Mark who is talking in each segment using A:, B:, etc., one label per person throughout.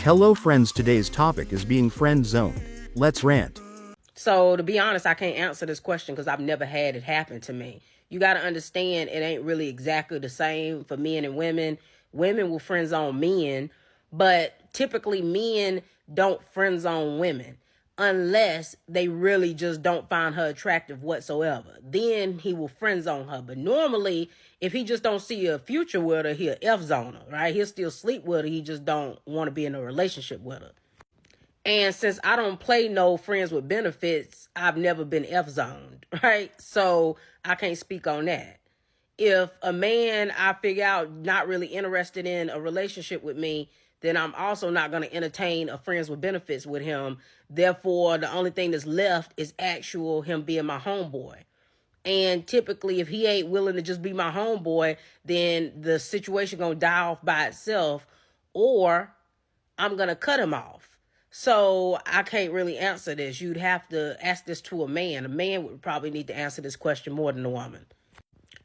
A: Hello friends, today's topic is being friend zoned. Let's rant.
B: So to be honest, I can't answer this question because I've never had it happen to me. You got to understand it ain't really exactly the same for men and women. Women will friend zone men, but typically men don't friend zone women unless they really just don't find her attractive whatsoever. Then he will friend zone her. But normally, if he just don't see a future with her, he'll F zone her, right? He'll still sleep with her. He just don't want to be in a relationship with her. And since I don't play no friends with benefits, I've never been F zoned, right? So I can't speak on that. If a man I figure out not really interested in a relationship with me, then I'm also not going to entertain a friends with benefits with him. Therefore, the only thing that's left is actual him being my homeboy. And typically, if he ain't willing to just be my homeboy, then the situation gonna die off by itself, or I'm gonna cut him off. So I can't really answer this. You'd have to ask this to a man. A man would probably need to answer this question more than a woman.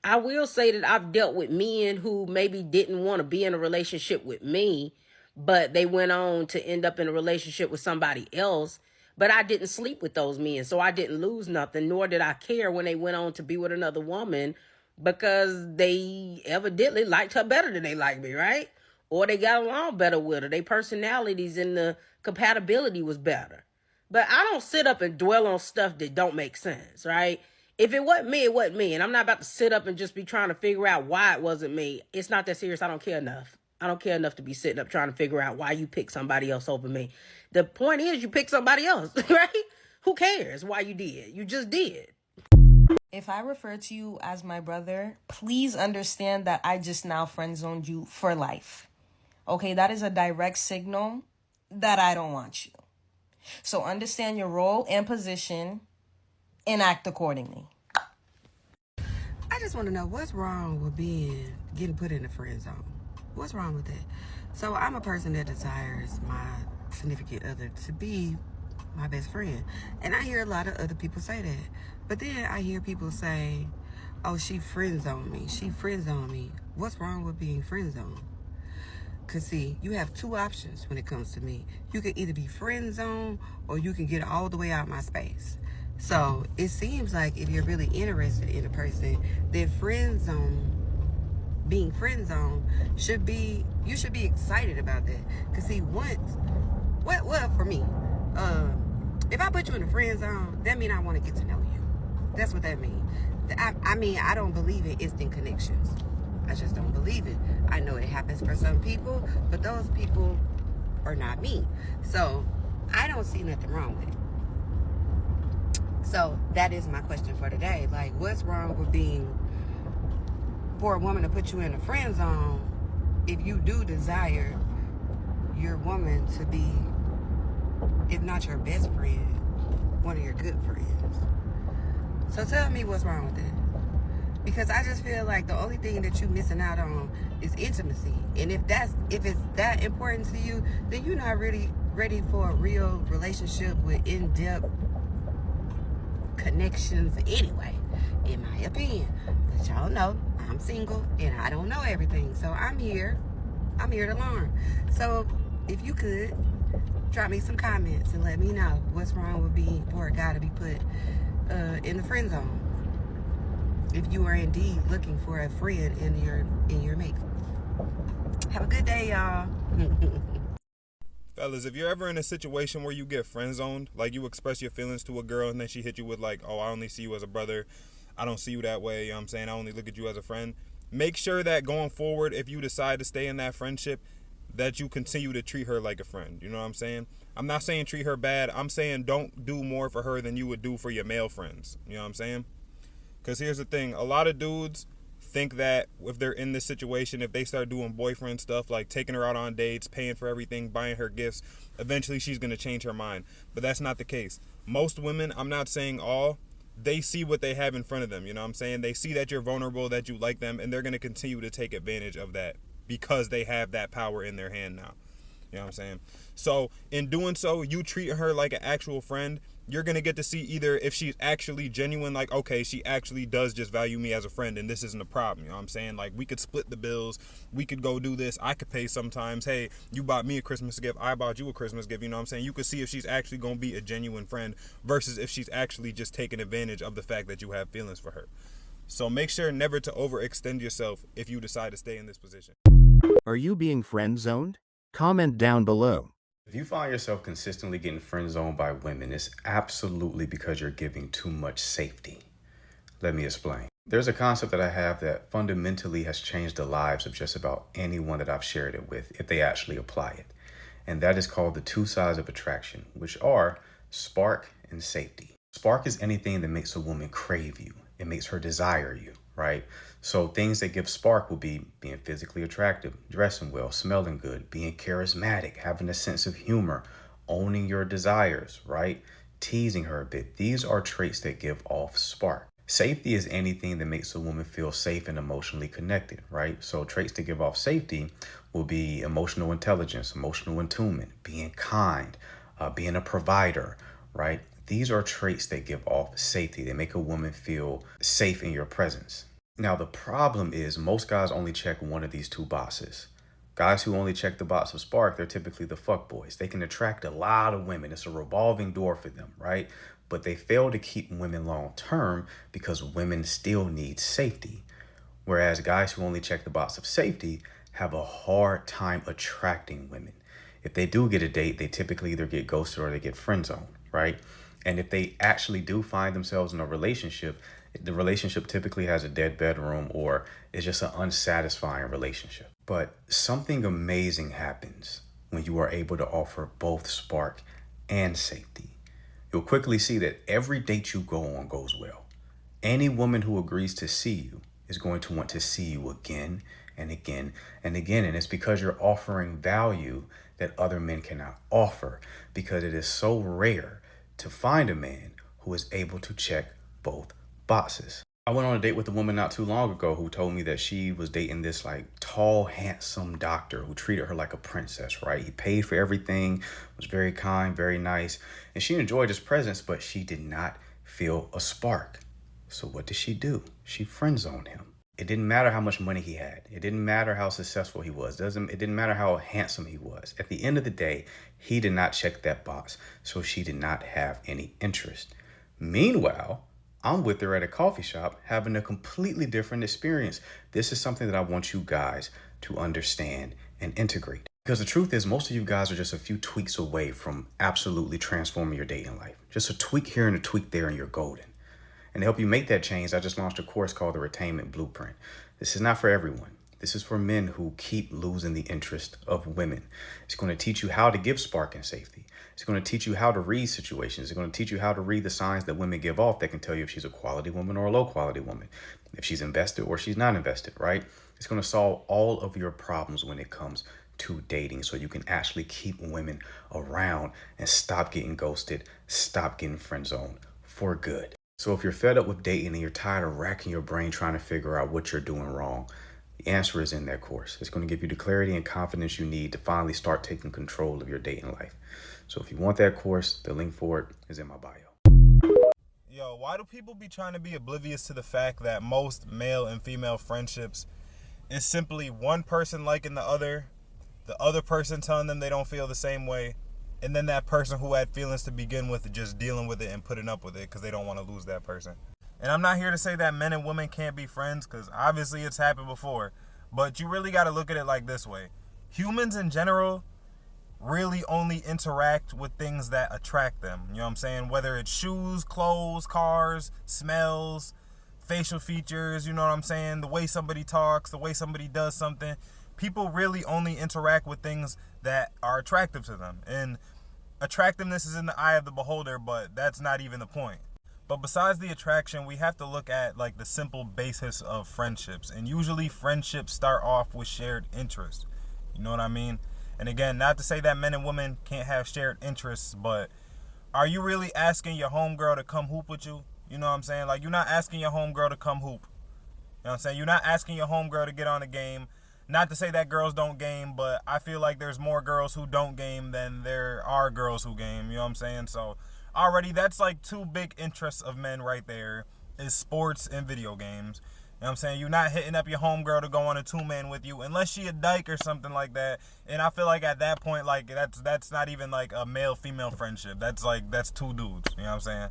B: I will say that I've dealt with men who maybe didn't want to be in a relationship with me, but they went on to end up in a relationship with somebody else. But I didn't sleep with those men, so I didn't lose nothing, nor did I care when they went on to be with another woman because they evidently liked her better than they liked me, right? Or they got along better with her. Their personalities and the compatibility was better. But I don't sit up and dwell on stuff that don't make sense, right? If it wasn't me, it wasn't me. And I'm not about to sit up and just be trying to figure out why it wasn't me. It's not that serious. I don't care enough. I don't care enough to be sitting up trying to figure out why you picked somebody else over me. The point is you picked somebody else, right? Who cares why you did? You just did.
C: If I refer to you as my brother, please understand that I just now friend zoned you for life. Okay, that is a direct signal that I don't want you. So understand your role and position and act accordingly.
D: I just want to know what's wrong with getting put in the friend zone. What's wrong with that? So I'm a person that desires my significant other to be my best friend. And I hear a lot of other people say that. But then I hear people say, oh, she friend zoned me. She friend zoned me. What's wrong with being friend zoned? Because see, you have two options when it comes to me. You can either be friend zoned or you can get all the way out of my space. So it seems like if you're really interested in a person, then being friend zone you should be excited about that. Because see, well, for me, if I put you in a friend zone, that means I want to get to know you. That's what that means. I mean, I don't believe in instant connections. I just don't believe it. I know it happens for some people, but those people are not me. So I don't see nothing wrong with it. So that is my question for today. Like, what's wrong with for a woman to put you in a friend zone if you do desire your woman to be, if not your best friend, one of your good friends? So tell me what's wrong with that. Because I just feel like the only thing that you're missing out on is intimacy. And if it's that important to you, then you're not really ready for a real relationship with in-depth connections anyway, in my opinion. But y'all know I'm single and I don't know everything. So I'm here to learn. So if you could drop me some comments and let me know what's wrong with for a guy to be put in the friend zone, if you are indeed looking for a friend in your mate. Have a good day, y'all.
E: Fellas, if you're ever in a situation where you get friend zoned, like you express your feelings to a girl and then she hit you with like, oh, I only see you as a brother, I don't see you that way, you know what I'm saying, I only look at you as a friend, make sure that going forward, if you decide to stay in that friendship, that you continue to treat her like a friend. You know what I'm saying? I'm not saying treat her bad. I'm saying don't do more for her than you would do for your male friends. You know what I'm saying? Because here's the thing. A lot of dudes think that if they're in this situation, if they start doing boyfriend stuff like taking her out on dates, paying for everything, buying her gifts, eventually she's going to change her mind. But that's not the case. Most women, I'm not saying all, they see what they have in front of them. You know what I'm saying? They see that you're vulnerable, that you like them, and they're going to continue to take advantage of that because they have that power in their hand now. You know what I'm saying? So in doing so, you treat her like an actual friend, you're going to get to see either if she's actually genuine, like, okay, she actually does just value me as a friend and this isn't a problem. You know what I'm saying? Like, we could split the bills. We could go do this. I could pay sometimes. Hey, you bought me a Christmas gift. I bought you a Christmas gift. You know what I'm saying? You could see if she's actually going to be a genuine friend versus if she's actually just taking advantage of the fact that you have feelings for her. So make sure never to overextend yourself if you decide to stay in this position.
A: Are you being friend zoned? Comment down below.
F: If you find yourself consistently getting friend zoned by women, it's absolutely because you're giving too much safety. Let me explain. There's a concept that I have that fundamentally has changed the lives of just about anyone that I've shared it with, if they actually apply it. And that is called the two sides of attraction, which are spark and safety. Spark is anything that makes a woman crave you. It makes her desire you, right? So things that give spark will be being physically attractive, dressing well, smelling good, being charismatic, having a sense of humor, owning your desires, right? Teasing her a bit. These are traits that give off spark. Safety is anything that makes a woman feel safe and emotionally connected, right? So traits that give off safety will be emotional intelligence, emotional attunement, being kind, being a provider, right? These are traits that give off safety. They make a woman feel safe in your presence. Now, the problem is most guys only check one of these two boxes. Guys who only check the box of spark, they're typically the fuck boys. They can attract a lot of women. It's a revolving door for them, right? But they fail to keep women long term because women still need safety. Whereas guys who only check the box of safety have a hard time attracting women. If they do get a date, they typically either get ghosted or they get friend zoned, right? And if they actually do find themselves in a relationship, the relationship typically has a dead bedroom or is just an unsatisfying relationship. But something amazing happens when you are able to offer both spark and safety. You'll quickly see that every date you go on goes well. Any woman who agrees to see you is going to want to see you again and again and again. And it's because you're offering value that other men cannot offer, because it is so rare to find a man who is able to check both boxes. I went on a date with a woman not too long ago who told me that she was dating this like tall, handsome doctor who treated her like a princess, right? He paid for everything, was very kind, very nice, and she enjoyed his presence, but she did not feel a spark. So what did she do? She friend zoned him. It didn't matter how much money he had. It didn't matter how successful he was. It didn't matter how handsome he was. At the end of the day, he did not check that box, so she did not have any interest. Meanwhile, I'm with her at a coffee shop having a completely different experience. This is something that I want you guys to understand and integrate. Because the truth is, most of you guys are just a few tweaks away from absolutely transforming your dating life. Just a tweak here and a tweak there and you're golden. And to help you make that change, I just launched a course called the Retainment Blueprint. This is not for everyone. This is for men who keep losing the interest of women. It's going to teach you how to give spark and safety. It's going to teach you how to read situations. It's going to teach you how to read the signs that women give off that can tell you if she's a quality woman or a low quality woman, if she's invested or she's not invested, right? It's going to solve all of your problems when it comes to dating, so you can actually keep women around and stop getting ghosted, stop getting friend zoned for good. So if you're fed up with dating and you're tired of racking your brain trying to figure out what you're doing wrong, the answer is in that course. It's going to give you the clarity and confidence you need to finally start taking control of your dating life. So if you want that course, the link for it is in my bio.
E: Yo, why do people be trying to be oblivious to the fact that most male and female friendships is simply one person liking the other person telling them they don't feel the same way, and then that person who had feelings to begin with just dealing with it and putting up with it because they don't want to lose that person? And I'm not here to say that men and women can't be friends, because obviously it's happened before. But you really got to look at it like this way. Humans in general really only interact with things that attract them. You know what I'm saying? Whether it's shoes, clothes, cars, smells, facial features, you know what I'm saying? The way somebody talks, the way somebody does something. People really only interact with things that are attractive to them. And attractiveness is in the eye of the beholder, but that's not even the point. But besides the attraction, we have to look at like the simple basis of friendships. And usually friendships start off with shared interests. You know what I mean? And again, not to say that men and women can't have shared interests, but are you really asking your homegirl to come hoop with you? You know what I'm saying? Like, you're not asking your homegirl to come hoop. You know what I'm saying? You're not asking your homegirl to get on the game. Not to say that girls don't game, but I feel like there's more girls who don't game than there are girls who game. You know what I'm saying? So already that's like two big interests of men right there, is sports and video games. You know what I'm saying? You're not hitting up your homegirl to go on a 2-man with you unless she a dyke or something like that. And I feel like at that point, like that's not even like a male-female friendship. That's two dudes. You know what I'm saying?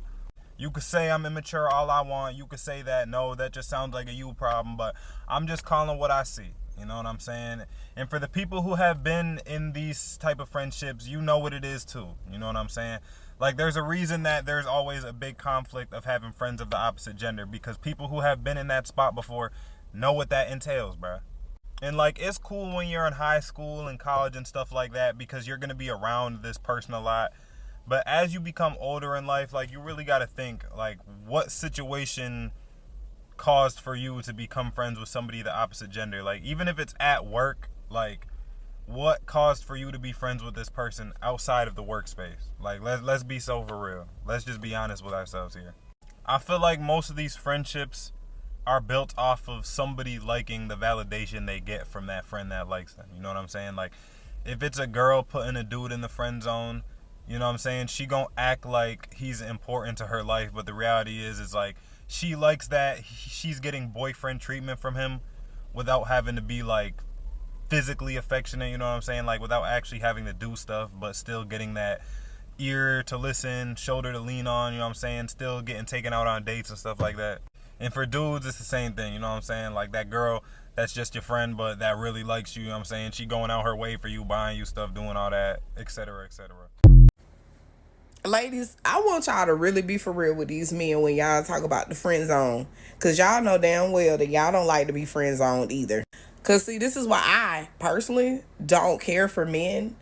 E: You could say I'm immature all I want. You could say that, no, that just sounds like a you problem. But I'm just calling what I see. You know what I'm saying? And for the people who have been in these type of friendships, you know what it is too. You know what I'm saying? Like, there's a reason that there's always a big conflict of having friends of the opposite gender, because people who have been in that spot before know what that entails, bruh. And like, it's cool when you're in high school and college and stuff like that, because you're going to be around this person a lot. But as you become older in life, like, you really got to think, like, what situation caused for you to become friends with somebody of the opposite gender? Like, even if it's at work, like, what caused for you to be friends with this person outside of the workspace? Like, let's be so for real. Let's just be honest with ourselves here. I feel like most of these friendships are built off of somebody liking the validation they get from that friend that likes them. You know what I'm saying? Like, if it's a girl putting a dude in the friend zone, you know what I'm saying, she gonna act like he's important to her life, but the reality is like, she likes that she's getting boyfriend treatment from him without having to be like physically affectionate, you know what I'm saying, like without actually having to do stuff, but still getting that ear to listen, shoulder to lean on, you know what I'm saying, still getting taken out on dates and stuff like that. And for dudes, it's the same thing, you know what I'm saying, like that girl that's just your friend but that really likes you, you know what I'm saying, she going out her way for you, buying you stuff, doing all that, etc., etc.
G: Ladies, I want y'all to really be for real with these men when y'all talk about the friend zone. Because y'all know damn well that y'all don't like to be friend zoned either. Because, see, this is why I personally don't care for men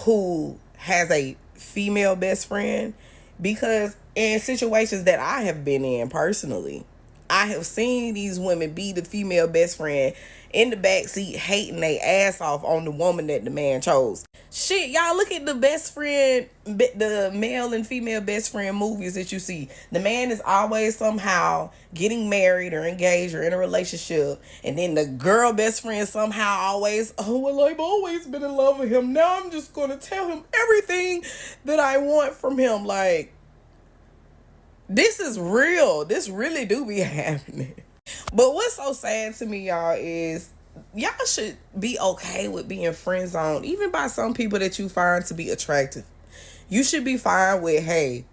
G: who has a female best friend. Because in situations that I have been in personally, I have seen these women be the female best friend in the backseat hating their ass off on the woman that the man chose. Shit, y'all look at the best friend, the male and female best friend movies that you see. The man is always somehow getting married or engaged or in a relationship. And then the girl best friend somehow always, oh, well, I've always been in love with him. Now I'm just going to tell him everything that I want from him. Like, this is real. This really do be happening. But what's so sad to me, y'all, is y'all should be okay with being friend zoned, even by some people that you find to be attractive. You should be fine with, hey,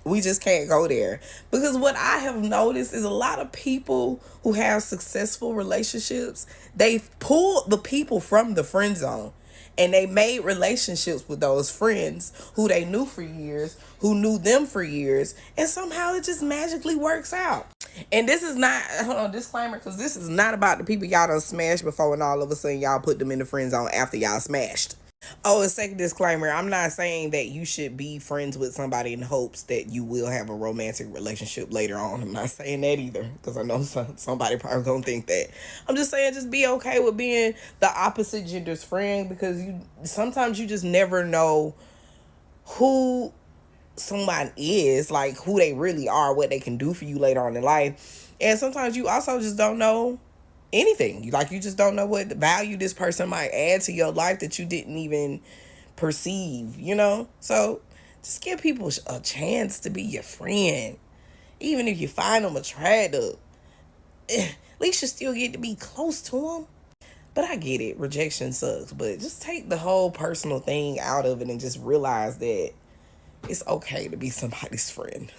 G: we just can't go there. Because what I have noticed is a lot of people who have successful relationships, they've pulled the people from the friend zone. And they made relationships with those friends who they knew for years, who knew them for years, and somehow it just magically works out. And this is not, hold on, disclaimer, because this is not about the people y'all done smashed before and all of a sudden y'all put them in the friend zone after y'all smashed. Oh, a second disclaimer, I'm not saying that you should be friends with somebody in hopes that you will have a romantic relationship later on. I'm not saying that either, because I know somebody probably gonna think that. I'm just saying just be okay with being the opposite gender's friend, because sometimes you just never know who someone is, like who they really are, what they can do for you later on in life. And sometimes you also just don't know anything. Like, you just don't know what value this person might add to your life that you didn't even perceive, you know? So just give people a chance to be your friend. Even if you find them attractive, at least you still get to be close to them. But I get it, rejection sucks, but just take the whole personal thing out of it and just realize that it's okay to be somebody's friend.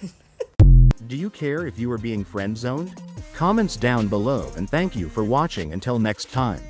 A: Do you care if you are being friend zoned? Comments down below, and thank you for watching until next time.